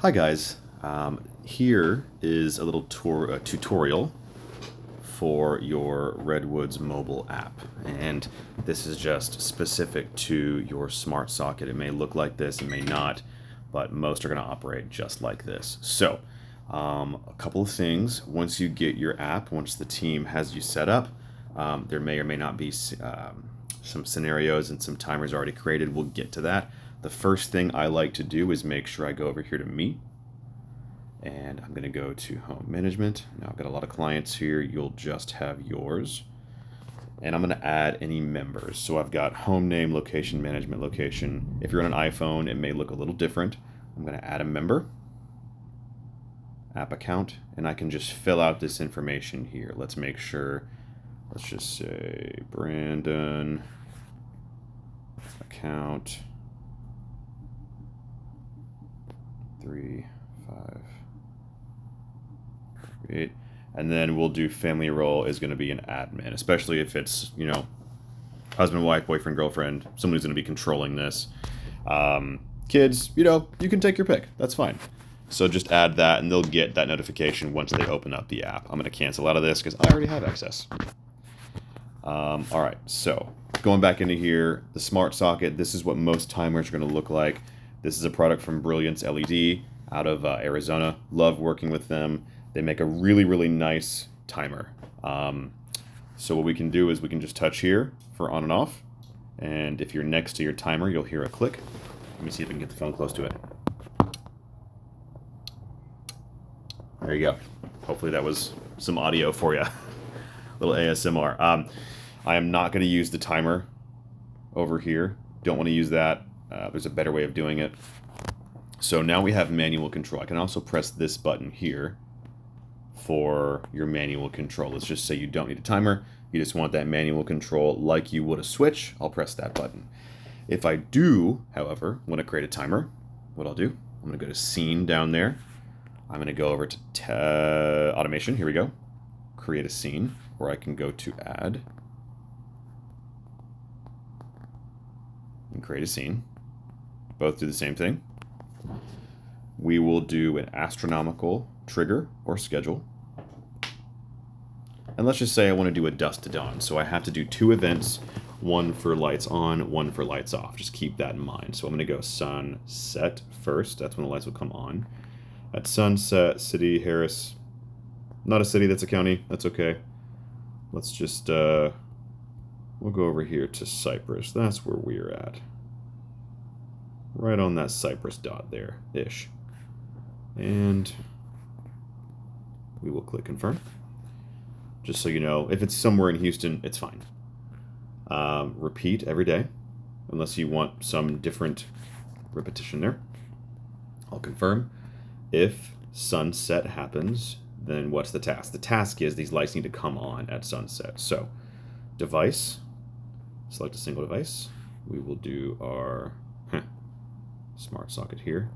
Hi guys, here is a little tutorial for your Redwoods Mobile app, and this is just specific to your smart socket. It may look like this, it may not, but most are going to operate just like this. So, a couple of things. Once you get your app, once the team has you set up, there may or may not be some scenarios and some timers already created. We'll get to that. The first thing I like to do is make sure I go over here to Me, and I'm going to go to Home Management. Now I've got a lot of clients here. You'll just have yours. And I'm going to add any members. So I've got home name, location, management, location. If you're on an iPhone, it may look a little different. I'm going to add a member, app account, and I can just fill out this information here. Let's make sure, let's just say Brandon, account, 3, 5, 8, and then we'll do family role is going to be an admin, especially if it's, husband, wife, boyfriend, girlfriend, somebody's going to be controlling this. Kids, you can take your pick. That's fine. So just add that, and they'll get that notification once they open up the app. I'm going to cancel out of this because I already have access. All right, so going back into here, the smart socket, this is what most timers are going to look like. This is a product from Brilliance LED out of Arizona. Love working with them. They make a really, really nice timer. So what we can do is we can just touch here for on and off. And if you're next to your timer, you'll hear a click. Let me see if I can get the phone close to it. There you go. Hopefully that was some audio for you. A little ASMR. I am not going to use the timer over here. Don't want to use that. There's a better way of doing it. So now we have manual control. I can also press this button here for your manual control. Let's just say you don't need a timer. You just want that manual control like you would a switch. I'll press that button. If I do, however, want to create a timer, what I'll do, I'm going to go to Scene down there. I'm going to go over to Automation. Here we go. Create a scene, or I can go to Add and create a scene. Both do the same thing. We will do an astronomical trigger or schedule. And let's just say I want to do a dusk to dawn. So I have to do 2 events, one for lights on, one for lights off. Just keep that in mind. So I'm going to go sunset first. That's when the lights will come on. At sunset, city, Harris. Not a city, that's a county. That's okay. Let's just, we'll go over here to Cypress. That's where we're at. Right on that Cypress dot there-ish. And we will click confirm. Just so you know, if it's somewhere in Houston, it's fine. Repeat every day, unless you want some different repetition there. I'll confirm. If sunset happens, then what's the task? The task is these lights need to come on at sunset. So, device, select a single device. We will do our smart socket here.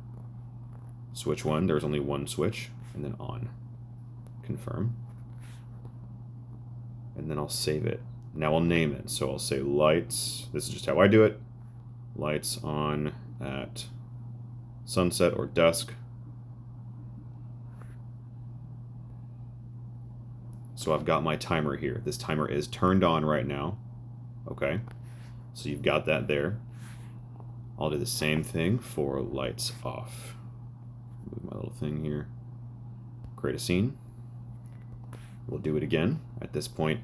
Switch 1, there's only one switch, and then on. Confirm. And then I'll save it. Now I'll name it. So I'll say lights, this is just how I do it. Lights on at sunset or dusk. So I've got my timer here. This timer is turned on right now. Okay, so you've got that there. I'll do the same thing for lights off. Move my little thing here. Create a scene. We'll do it again. At this point,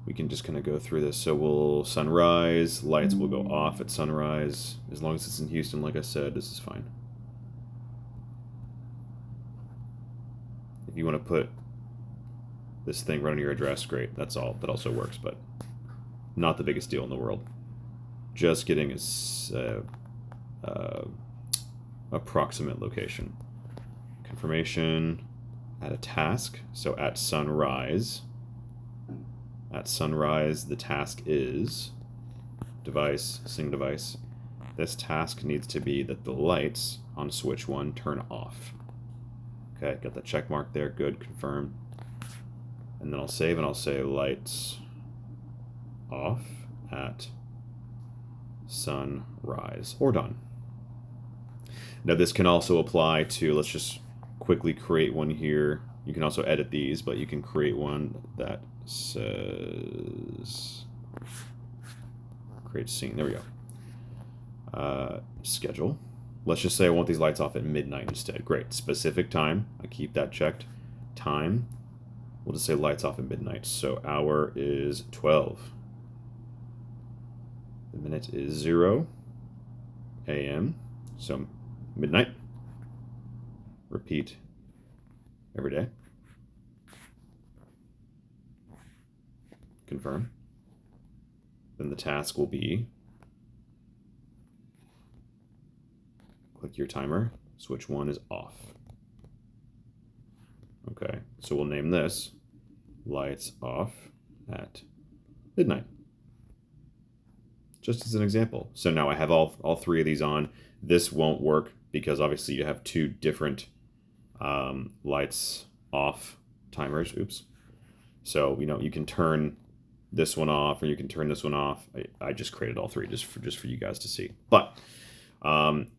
we can just kind of go through this. So we'll sunrise, lights will go off at sunrise. As long as it's in Houston, like I said, this is fine. If you want to put this thing right on your address, great. That's all. That also works, but not the biggest deal in the world. Just getting a approximate location. Confirmation. Add a task. So at sunrise. At sunrise, the task is device, single device. This task needs to be that the lights on switch 1 turn off. Okay, got the check mark there. Good, confirm. And then I'll save and I'll say lights off at sunrise or dawn. Now this can also apply to, let's just quickly create one here. You can also edit these, but you can create one that says create scene. There we go. Schedule. Let's just say I want these lights off at midnight instead. Great. Specific time. I keep that checked. Time. We'll just say lights off at midnight. So hour is 12. The minute is 0 a.m. So midnight. Repeat every day. Confirm. Then the task will be click your timer, switch 1 is off. Okay, so we'll name this lights off at midnight. Just as an example. So now I have all 3 of these on. This won't work because obviously you have 2 different lights off timers. Oops. So, you can turn this one off or you can turn this one off. I just created all 3 just for you guys to see. But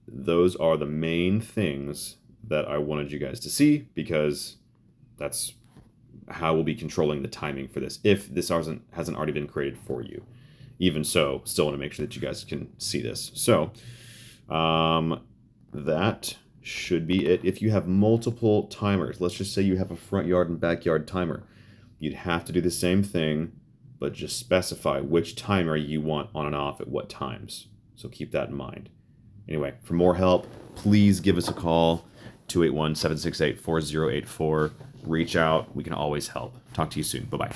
those are the main things that I wanted you guys to see because that's how we'll be controlling the timing for this if this hasn't already been created for you. Even so, still want to make sure that you guys can see this. So that should be it. If you have multiple timers, let's just say you have a front yard and backyard timer, you'd have to do the same thing, but just specify which timer you want on and off at what times. So keep that in mind. Anyway, for more help, please give us a call, 281-768-4084. Reach out. We can always help. Talk to you soon. Bye-bye.